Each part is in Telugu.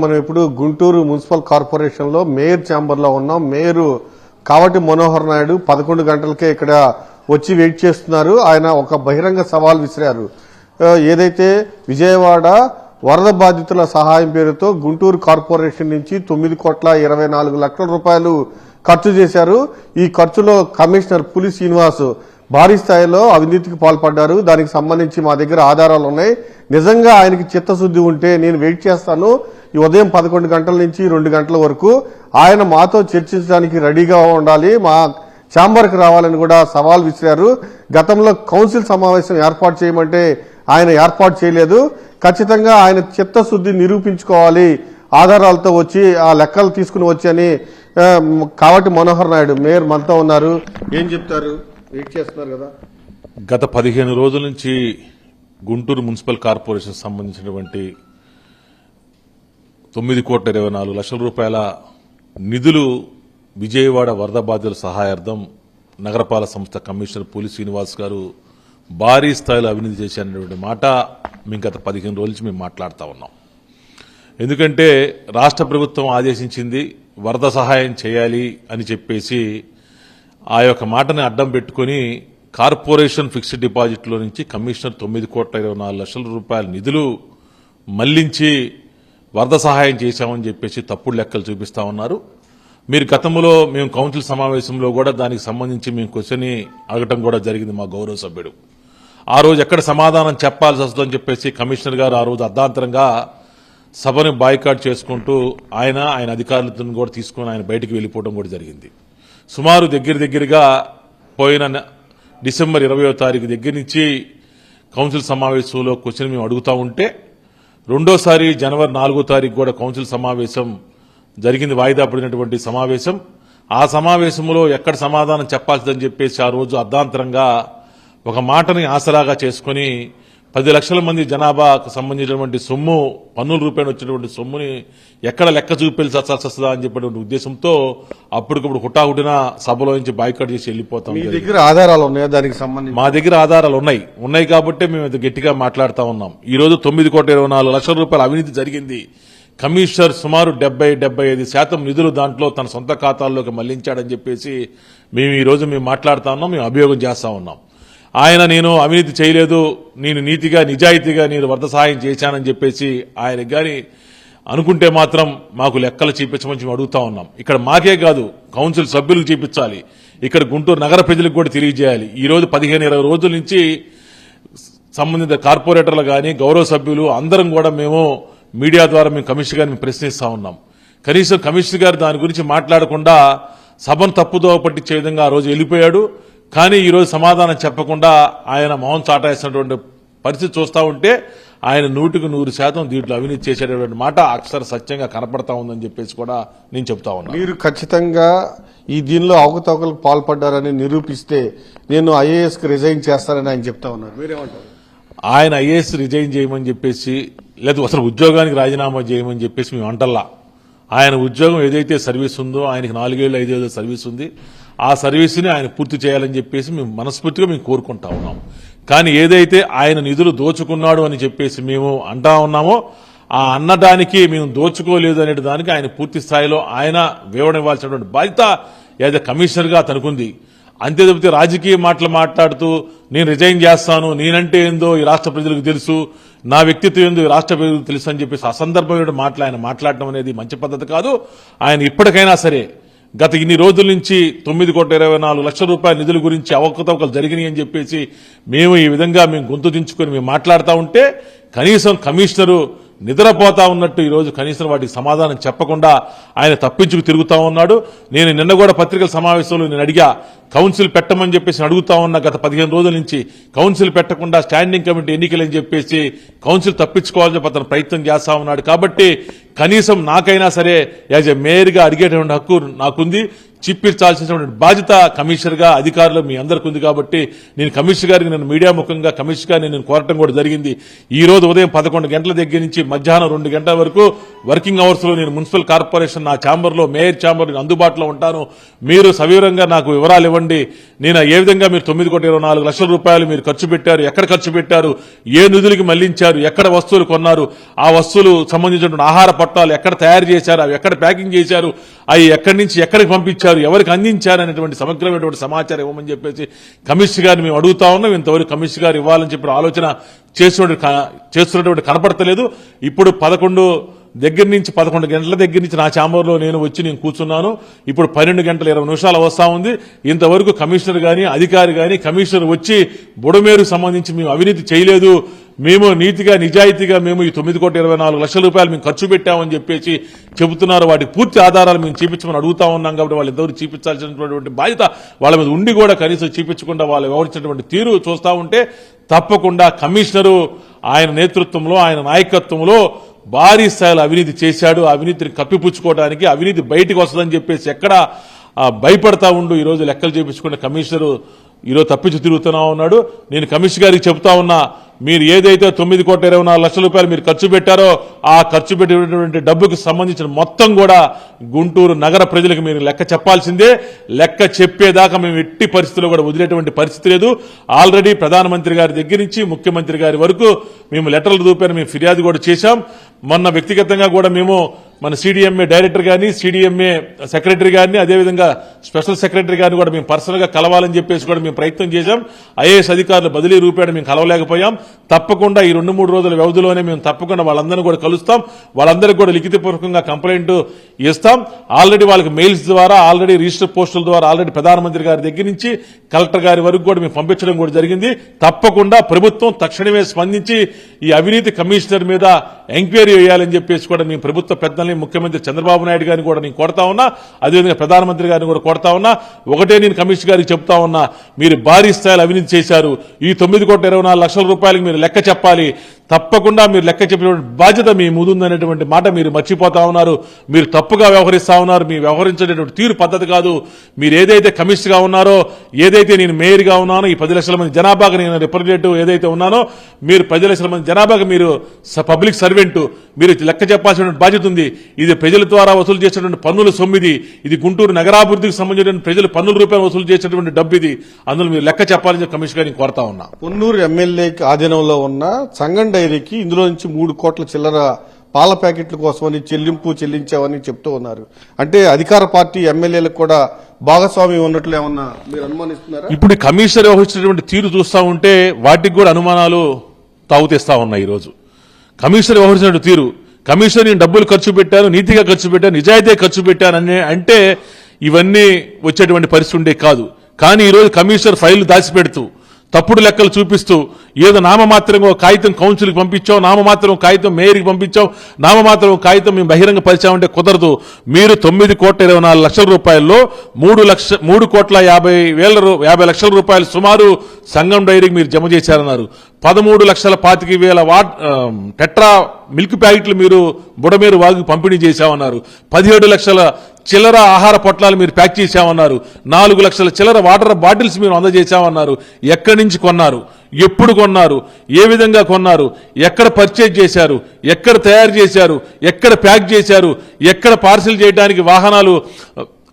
మనం ఇప్పుడు గుంటూరు మున్సిపల్ కార్పొరేషన్ లో మేయర్ ఛాంబర్ లో ఉన్నాం. మేయర్ కావటి మనోహర్ నాయుడు 11 గంటలకే ఇక్కడ వచ్చి వెయిట్ చేస్తున్నారు. ఆయన ఒక బహిరంగ సవాల్ విసిరారు. ఏదైతే విజయవాడ వరద బాధితుల సహాయం పేరుతో గుంటూరు కార్పొరేషన్ నుంచి 9,24,00,000 రూపాయలు ఖర్చు చేశారు. ఈ ఖర్చులో కమిషనర్ పులి శ్రీనివాస్ భారీ స్థాయిలో అవినీతికి పాల్పడ్డారు. దానికి సంబంధించి మా దగ్గర ఆధారాలు ఉన్నాయి. నిజంగా ఆయనకి చిత్తశుద్ధి ఉంటే నేను వెయిట్ చేస్తాను. ఈ ఉదయం 11 గంటల నుంచి 2 గంటల వరకు ఆయన మాతో చర్చించడానికి రెడీగా ఉండాలి, మా ఛాంబర్కి రావాలని కూడా సవాల్ విసిరారు. గతంలో కౌన్సిల్ సమావేశం ఏర్పాటు చేయమంటే ఆయన ఏర్పాటు చేయలేదు. ఖచ్చితంగా ఆయన చిత్తశుద్ధి నిరూపించుకోవాలి, ఆధారాలతో వచ్చి ఆ లెక్కలు తీసుకుని వచ్చని కావటి మనోహర్ నాయుడు మేయర్ మనతో ఉన్నారు. ఏం చెప్తారు? వెయిట్ చేస్తున్నారు కదా. గత 15 రోజుల నుంచి గుంటూరు మున్సిపల్ కార్పొరేషన్ సంబంధించినటువంటి 9,24,00,000 రూపాయల నిధులు విజయవాడ వరద బాధితుల సహాయార్థం నగరపాలక సంస్థ కమిషనర్ పులి శ్రీనివాస్ గారు భారీ స్థాయిలో అవినీతి చేశారనేటువంటి మాట మేము గత 15 రోజుల నుంచి మేము మాట్లాడుతూ ఉన్నాం. ఎందుకంటే రాష్ట్ర ప్రభుత్వం ఆదేశించింది వరద సహాయం చేయాలి అని చెప్పేసి ఆ యొక్క మాటని అడ్డం పెట్టుకుని కార్పొరేషన్ ఫిక్స్డ్ డిపాజిట్లో నుంచి కమిషనర్ 9,24,00,000 రూపాయల నిధులు మళ్లించి వరద సహాయం చేశామని చెప్పేసి తప్పుడు లెక్కలు చూపిస్తా ఉన్నారు. మీరు గతంలో మేము కౌన్సిల్ సమావేశంలో కూడా దానికి సంబంధించి మేము క్వశ్చన్ అడగటం కూడా జరిగింది మా గౌరవ సభ్యుడు. ఆ రోజు ఎక్కడ సమాధానం చెప్పాల్సి వస్తుందని చెప్పేసి కమిషనర్ గారు ఆ రోజు అర్ధాంతరంగా సభను బాయ్కాట్ చేసుకుంటూ ఆయన అధికారులతో కూడా తీసుకుని ఆయన బయటికి వెళ్లిపోవడం కూడా జరిగింది. సుమారు దగ్గరగా పోయిన డిసెంబర్ 20వ తారీఖు దగ్గర నుంచి కౌన్సిల్ సమావేశంలో క్వశ్చన్ మేము అడుగుతా ఉంటే రెండోసారి జనవరి 4వ తారీఖు కూడా కౌన్సిల్ సమావేశం జరిగింది, వాయిదా పడినటువంటి సమావేశం. ఆ సమావేశంలో ఎక్కడ సమాధానం చెప్పాల్సిందని చెప్పేసి ఆ రోజు అర్ధాంతరంగా ఒక మాటని ఆసరాగా చేసుకుని 10 లక్షల మంది జనాభాకు సంబంధించినటువంటి సొమ్ము పన్నుల రూపాయలు వచ్చినటువంటి సొమ్ముని ఎక్కడ లెక్క చూపించాల్సొస్తుందా అని చెప్పినటువంటి ఉద్దేశంతో అప్పటికప్పుడు హుటాహుటిన సభలో నుంచి బాయ్కాట్ చేసి వెళ్ళిపోతాం. మీ దగ్గర ఆధారాలు ఉన్నాయా దానికి సంబంధించి? మా దగ్గర ఆధారాలు ఉన్నాయి కాబట్టి మేము గట్టిగా మాట్లాడుతా ఉన్నాం. ఈ రోజు 9,24,00,000 రూపాయల అవినీతి జరిగింది. కమిషనర్ సుమారు 70-75% నిధులు దాంట్లో తన సొంత ఖాతాల్లోకి మళ్లించాడని చెప్పేసి మేము ఈ రోజు మాట్లాడుతా ఉన్నాం, మేము అభియోగం చేస్తా ఉన్నాం. నేను అవినీతి చేయలేదు, నేను నీతిగా నిజాయితీగా నేను వరద సహాయం చేశానని చెప్పేసి ఆయన గాని అనుకుంటే మాత్రం మాకు లెక్కలు చూపించమని మేము అడుగుతా ఉన్నాం. ఇక్కడ మాకే కాదు కౌన్సిల్ సభ్యులకు చూపించాలి, ఇక్కడ గుంటూరు నగర ప్రజలకు కూడా తెలియజేయాలి. ఈ రోజు 15-20 రోజుల నుంచి సంబంధిత కార్పొరేటర్లు గాని గౌరవ సభ్యులు అందరం కూడా మేము మీడియా ద్వారా మేము కమిషనర్ గారిని ప్రశ్నిస్తా ఉన్నాం. కనీసం కమిషనర్ గారు దాని గురించి మాట్లాడకుండా సభను తప్పుదోవ పట్టించే విధంగా ఆ రోజు వెళ్ళిపోయాడు. కానీ ఈ రోజు సమాధానం చెప్పకుండా ఆయన మౌనం చాటేసినటువంటి పరిస్థితి చూస్తా ఉంటే ఆయన 100% దీంట్లో అవినీతి చేసేటటువంటి మాట అక్షర సత్యంగా కనపడతా ఉందని చెప్పేసి కూడా నేను చెప్తా ఉన్నా. మీరు ఖచ్చితంగా ఈ దీనిలో అవకతవకలకు పాల్పడ్డారని నిరూపిస్తే నేను ఐఏఎస్ కి రిజైన్ చేస్తానని ఆయన చెప్తా ఉన్నారు. మీరేమంటారు? ఆయన ఐఏఎస్ రిజైన్ చేయమని చెప్పేసి లేదు అసలు ఉద్యోగానికి రాజీనామా చేయమని చెప్పేసి మేము అంటల్లా. ఆయన ఉద్యోగం ఏదైతే సర్వీస్ ఉందో ఆయనకి 4 ఏళ్ళు 5 ఏళ్ళు సర్వీస్ ఉంది, ఆ సర్వీస్ని ఆయన పూర్తి చేయాలని చెప్పేసి మేము మనస్ఫూర్తిగా మేము కోరుకుంటా ఉన్నాం. కానీ ఏదైతే ఆయన నిధులు దోచుకున్నాడు అని చెప్పేసి మేము అంటా ఉన్నామో ఆ అన్నదానికి మేము దోచుకోలేదు అనే దానికి ఆయన పూర్తి స్థాయిలో ఆయన వివరణ ఇవ్వాల్సినటువంటి బాధ్యత యాజ్ ఎ కమిషనర్గా తనకుంది. అంతే తప్పితే రాజకీయ మాటలు మాట్లాడుతూ నేను రిజైన్ చేస్తాను, నేనంటే ఏందో ఈ రాష్ట్ర ప్రజలకు తెలుసు, నా వ్యక్తిత్వం ఏందో ఈ రాష్ట్ర ప్రజలకు తెలుసు అని చెప్పేసి అసందర్భమైన మాటలు ఆయన మాట్లాడటం అనేది మంచి పద్ధతి కాదు. ఆయన ఇప్పటికైనా సరే గత ఇన్ని రోజుల నుంచి 9,24,00,000 రూపాయల నిధుల గురించి అవకతవకలు జరిగినాయి అని చెప్పేసి మేము ఈ విధంగా మేము గొంతు దించుకొని మేము మాట్లాడుతూ ఉంటే కనీసం కమిషనరు నిద్రపోతా ఉన్నట్టు ఈ రోజు కనీసం వాటికి సమాధానం చెప్పకుండా ఆయన తప్పించుకు తిరుగుతా ఉన్నాడు. నేను నిన్న కూడా పత్రికల సమావేశంలో నేను అడిగా, కౌన్సిల్ పెట్టమని చెప్పేసి అడుగుతా ఉన్నా గత 15 రోజుల నుంచి. కౌన్సిల్ పెట్టకుండా స్టాండింగ్ కమిటీ ఎన్నికలని చెప్పేసి కౌన్సిల్ తప్పించుకోవాలని చెప్పి అతను ప్రయత్నం చేస్తా ఉన్నాడు. కాబట్టి కనీసం నాకైనా సరే యాజ్ ఎ మేయర్గా అడిగేటువంటి హక్కు నాకుంది, చిప్పించాల్సినటువంటి బాధ్యత కమిషనర్గా అధికారులు మీ అందరికీ ఉంది. కాబట్టి నేను కమిషనర్ గారికి నేను మీడియా ముఖంగా కమిషనర్ గారిని నేను కోరటం కూడా జరిగింది. ఈ రోజు ఉదయం 11 గంటల దగ్గర నుంచి మధ్యాహ్నం 2 గంటల వరకు వర్కింగ్ అవర్స్ లో నేను మున్సిపల్ కార్పొరేషన్ నా ఛాంబర్లో మేయర్ ఛాంబర్ అందుబాటులో ఉంటాను. మీరు సవివరంగా నాకు వివరాలు ఇవ్వండి. నేను ఏ విధంగా మీరు 9,24,00,000 రూపాయలు మీరు ఖర్చు పెట్టారు, ఎక్కడ ఖర్చు పెట్టారు, ఏ నిధులకి మళ్లించారు, ఎక్కడ వస్తువులు కొన్నారు, ఆ వస్తువులు సంబంధించిన ఆహార పొట్లాలు ఎక్కడ తయారు చేశారు, అవి ఎక్కడ ప్యాకింగ్ చేశారు, అవి ఎక్కడి నుంచి ఎక్కడికి పంపించారు, ఎవరికి అందించారు అనేటువంటి సమగ్రమైనటువంటి సమాచారం ఇవ్వమని చెప్పేసి కమిషనర్ గారిని మేము అడుగుతా ఉన్నాం. ఇంతవరకు కమిషనర్ గారు ఇవ్వాలని చెప్పి ఆలోచన చేస్తున్నటువంటి కనపడతలేదు. ఇప్పుడు 11 గంటల దగ్గర నుంచి నా ఛాంబర్లో నేను కూర్చున్నాను. ఇప్పుడు 12 గంటల 20 నిమిషాలు వస్తా ఉంది. ఇంతవరకు కమిషనర్ గాని అధికారి గాని కమిషనర్ వచ్చి బుడమేరు సంబంధించి మేము అవినీతి చేయలేదు, మేము నీతిగా నిజాయితీగా మేము ఈ 9,24,00,000 రూపాయలు మేము ఖర్చు పెట్టామని చెప్పేసి చెబుతున్నారు. వాటికి పూర్తి ఆధారాలు మేము చూపించమని అడుగుతా ఉన్నాం. కాబట్టి వాళ్ళు ఎంతవరకు చూపించాల్సినటువంటి బాధ్యత వాళ్ళ మీద ఉండి కూడా కనీసం చూపించకుండా వాళ్ళు వ్యవహరించినటువంటి తీరు చూస్తా ఉంటే తప్పకుండా కమిషనరు ఆయన నేతృత్వంలో ఆయన నాయకత్వంలో భారీ స్థాయిలో అవినీతి చేశాడు. అవినీతిని కప్పిపుచ్చుకోవడానికి అవినీతి బయటకు వస్తుందని చెప్పేసి ఎక్కడ భయపడతా ఉండు ఈరోజు లెక్కలు చేపించుకున్న కమిషనరు ఈరోజు తప్పించి తిరుగుతున్నా ఉన్నాడు. నేను కమిషనర్ గారికి చెబుతా ఉన్నా, మీరు ఏదైతే 9,24,00,000 రూపాయలు మీరు ఖర్చు పెట్టారో ఆ ఖర్చు పెట్టినటువంటి డబ్బుకు సంబంధించిన మొత్తం కూడా గుంటూరు నగర ప్రజలకు మీరు లెక్క చెప్పాల్సిందే. లెక్క చెప్పేదాకా మేము ఎట్టి పరిస్థితుల్లో కూడా వదిలేటువంటి పరిస్థితి లేదు. ఆల్రెడీ ప్రధానమంత్రి గారి దగ్గర నుంచి ముఖ్యమంత్రి గారి వరకు మేము లెటర్ల రూపాయలు మేము ఫిర్యాదు కూడా చేశాం. మొన్న వ్యక్తిగతంగా కూడా మేము మన సిడిఎంఏ డైరెక్టర్ గారిని, సిడిఎంఏ సెక్రటరీ గారిని, అదేవిధంగా స్పెషల్ సెక్రటరీ గారిని కూడా మేము పర్సనల్ గా కలవాలని చెప్పేసి కూడా మేము ప్రయత్నం చేశాం. ఐఏఎస్ అధికారులు బదిలీ రూపాయలు మేము కలవలేకపోయాం. తప్పకుండా ఈ 2-3 రోజుల వ్యవధిలోనే మేము తప్పకుండా వాళ్ళందరినీ కూడా కలుస్తాం. వాళ్ళందరికీ కూడా లిఖితపూర్వకంగా కంప్లైంట్ ఇస్తాం. ఆల్రెడీ వాళ్ళకి మెయిల్స్ ద్వారా, ఆల్రెడీ రిజిస్టర్ పోస్టుల ద్వారా ఆల్రెడీ ప్రధానమంత్రి గారి దగ్గర నుంచి కలెక్టర్ గారి వరకు కూడా మేము పంపించడం కూడా జరిగింది. తప్పకుండా ప్రభుత్వం తక్షణమే స్పందించి ఈ అవినీతి కమిషనర్ మీద ఎంక్వైరీ చేయాలని చెప్పేసి కూడా మేము ప్రభుత్వ పెద్దల్ని ముఖ్యమంత్రి చంద్రబాబు నాయుడు గారిని కూడా నేను కోరుతా ఉన్నా, అదేవిధంగా ప్రధానమంత్రి గారిని కూడా కోరుతా ఉన్నా. ఒకటే నేను కమిషనర్ గారికి చెప్తా ఉన్నా, మీరు భారీ స్థాయిలో అవినీతి చేశారు. ఈ 9,24,00,000 రూపాయలకు మీరు లెక్క చెప్పాలి. తప్పకుండా మీరు లెక్క చెప్పినటువంటి బాధ్యత మీ ముందుందనేటువంటి మాట మీరు మర్చిపోతా ఉన్నారు. మీరు తప్పుగా వ్యవహరిస్తా ఉన్నారు. మీరు వ్యవహరించేటువంటి తీరు పద్ధతి కాదు. మీరు ఏదైతే కమిషనర్ గా ఉన్నారో, ఏదైతే నేను మేయర్ గా ఉన్నానో, ఈ 10 లక్షల మంది జనాభాకు నేను రిప్రజెంటేటివ్ ఏదైతే ఉన్నానో, మీరు 10 లక్షల మంది జనాభాకు మీరు పబ్లిక్ సర్వెంట్, మీరు లెక్క చెప్పాల్సిన బాధ్యత ఉంది. ఇది ప్రజల ద్వారా వసూలు చేసినటువంటి పన్నుల సొమ్మిది. ఇది గుంటూరు నగరాభివృద్ధికి సంబంధించిన ప్రజలు పన్నుల రూపాయలు వసూలు చేసినటువంటి డబ్బు ఇది. అందులో మీరు లెక్క చెప్పాలని చెప్పి కమిషనర్ గారిని కోరుతా ఉన్నా. పొన్నూరు ఎమ్మెల్యేకి ఆధీనంలో ఉన్న సంగం డైరీకి ఇందులో నుంచి 3 కోట్ల చిల్లర పాల ప్యాకెట్ల కోసమని చెల్లించామని చెప్తూ ఉన్నారు. అంటే అధికార పార్టీ ఎమ్మెల్యేలకు కూడా భాగస్వామ్యం ఉన్నట్లు ఏమన్నా మీరు అనుమానిస్తున్నారా? ఇప్పుడు కమిషనర్ వ్యవహరించినటువంటి తీరు చూస్తా ఉంటే వాటికి కూడా అనుమానాలు తాగుతీస్తా ఉన్నాయి. ఈరోజు కమిషనర్ వ్యవహరించిన తీరు, కమిషనర్ నేను డబ్బులు ఖర్చు పెట్టాను, నీతిగా ఖర్చు పెట్టాను, నిజాయితీగా ఖర్చు పెట్టాను అంటే ఇవన్నీ వచ్చేటువంటి పరిస్థితి ఉండే కాదు. కానీ ఈరోజు కమిషనర్ ఫైళ్లు దాచిపెడుతూ తప్పుడు లెక్కలు చూపిస్తూ ఏదో నామమాత్రంగా కాగితం కౌన్సిల్కి పంపించాం, నామమాత్రం కాగితం మేయర్కి పంపించాం, నామమాత్రం కాగితం మేము బహిరంగ పరిచామంటే కుదరదు. మీరు 9,24,00,000 రూపాయల్లో 3,50,00,000 రూపాయలు సుమారు సంగం డైరీకి మీరు జమ చేశారన్నారు. 13,25,000 టెట్రా మిల్క్ ప్యాకెట్లు మీరు బుడమేరు వాగుకి పంపిణీ చేశామన్నారు. 17 లక్షల చిల్లర ఆహార పొట్లాలు మీరు ప్యాక్ చేశామన్నారు. 4 లక్షల చిల్లర వాటర్ బాటిల్స్ మీరు అందజేశామన్నారు. ఎక్కడి నుంచి కొన్నారు, ఎప్పుడు కొన్నారు, ఏ విధంగా కొన్నారు, ఎక్కడ పర్చేజ్ చేశారు, ఎక్కడ తయారు చేశారు, ఎక్కడ ప్యాక్ చేశారు, ఎక్కడ పార్సిల్ చేయడానికి వాహనాలు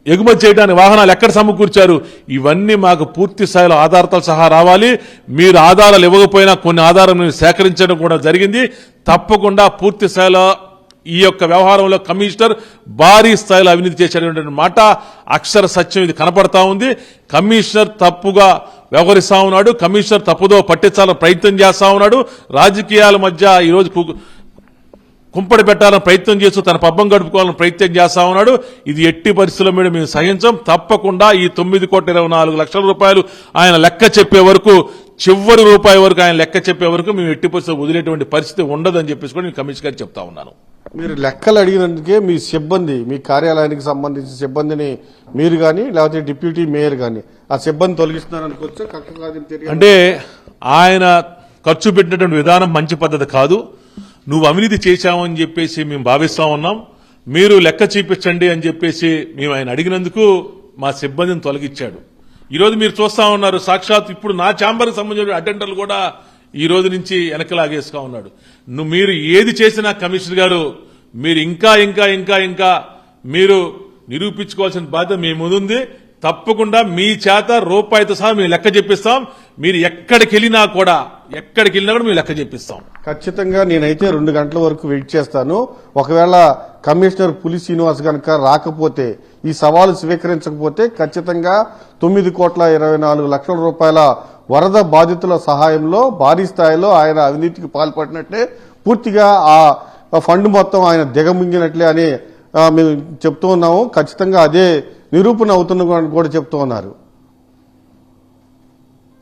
ఎగుమతి చేయడానికి వాహనాలు ఎక్కడ సమకూర్చారు, ఇవన్నీ మాకు పూర్తి స్థాయిలో ఆధారాలతో సహా రావాలి. మీరు ఆధారాలు ఇవ్వకపోయినా కొన్ని ఆధారాలు మీరు సేకరించడం కూడా జరిగింది. తప్పకుండా పూర్తి స్థాయిలో ఈ యొక్క వ్యవహారంలో కమిషనర్ భారీ స్థాయిలో అవినీతి చేసేటువంటి మాట అక్షర సత్యం ఇది కనపడతా ఉంది. కమిషనర్ తప్పుగా వ్యవహరిస్తా ఉన్నాడు. కమిషనర్ తప్పుదో పట్టించాలని ప్రయత్నం చేస్తా ఉన్నాడు. రాజకీయాల మధ్య ఈరోజు కుంపడి పెట్టాలని ప్రయత్నం చేస్తూ తన పబ్బం గడుపుకోవాలని ప్రయత్నం చేస్తా ఉన్నాడు. ఇది ఎట్టి పరిస్థితుల మీద మేము సహించం. తప్పకుండా ఈ 9,24,00,000 రూపాయలు ఆయన లెక్క చెప్పే వరకు, చివరి రూపాయి వరకు ఆయన లెక్క చెప్పే వరకు మేము ఎట్టి పరిస్థితులు వదిలేటువంటి పరిస్థితి ఉండదని చెప్పేసి కూడా నేను కమిషనర్ గారికి చెప్తా ఉన్నాను. మీరు లెక్కలు అడిగినందుకే మీ సిబ్బంది, మీ కార్యాలయానికి సంబంధించిన సిబ్బందిని మీరు కానీ లేకపోతే డిప్యూటీ మేయర్ కానీ ఆ సిబ్బంది తొలగిస్తున్నారనుకోవచ్చు. అంటే ఆయన ఖర్చు పెట్టినటువంటి విధానం మంచి పద్ధతి కాదు. నువ్వు అవినీతి చేశావని చెప్పేసి మేము భావిస్తా ఉన్నాం. మీరు లెక్క చూపించండి అని చెప్పేసి మేము ఆయన అడిగినందుకు మా సిబ్బందిని తొలగించాడు. ఈరోజు మీరు చూస్తా ఉన్నారు, సాక్షాత్ ఇప్పుడు నా ఛాంబర్కి సంబంధించిన అటెండర్లు కూడా ఈ రోజు నుంచి వెనకలాగేసుకా ఉన్నాడు. మీరు ఏది చేసినా కమిషనర్ గారు మీరు ఇంకా ఇంకా ఇంకా ఇంకా మీరు నిరూపించుకోవాల్సిన బాధ్యత మీ ముందుంది. తప్పకుండా మీ చేత రూపాయితో సహా మేము లెక్క చెప్పిస్తాం. మీరు ఎక్కడికి వెళ్ళినా కూడా మేము లెక్క చెప్పిస్తాం. ఖచ్చితంగా నేనైతే 2 గంటల వరకు వెయిట్ చేస్తాను. ఒకవేళ కమిషనర్ పులి శ్రీనివాస్ గనక రాకపోతే, ఈ సవాలు స్వీకరించకపోతే ఖచ్చితంగా 9,24,00,000 రూపాయల వరద బాధితుల సహాయంలో భారీ స్థాయిలో ఆయన అవినీతికి పాల్పడినట్లే, పూర్తిగా ఆ ఫండ్ మొత్తం ఆయన దిగమింగినట్లే అని మేము చెప్తూ ఉన్నాము. ఖచ్చితంగా అదే నిరూపణ అవుతున్న కూడా చెప్తూ ఉన్నారు.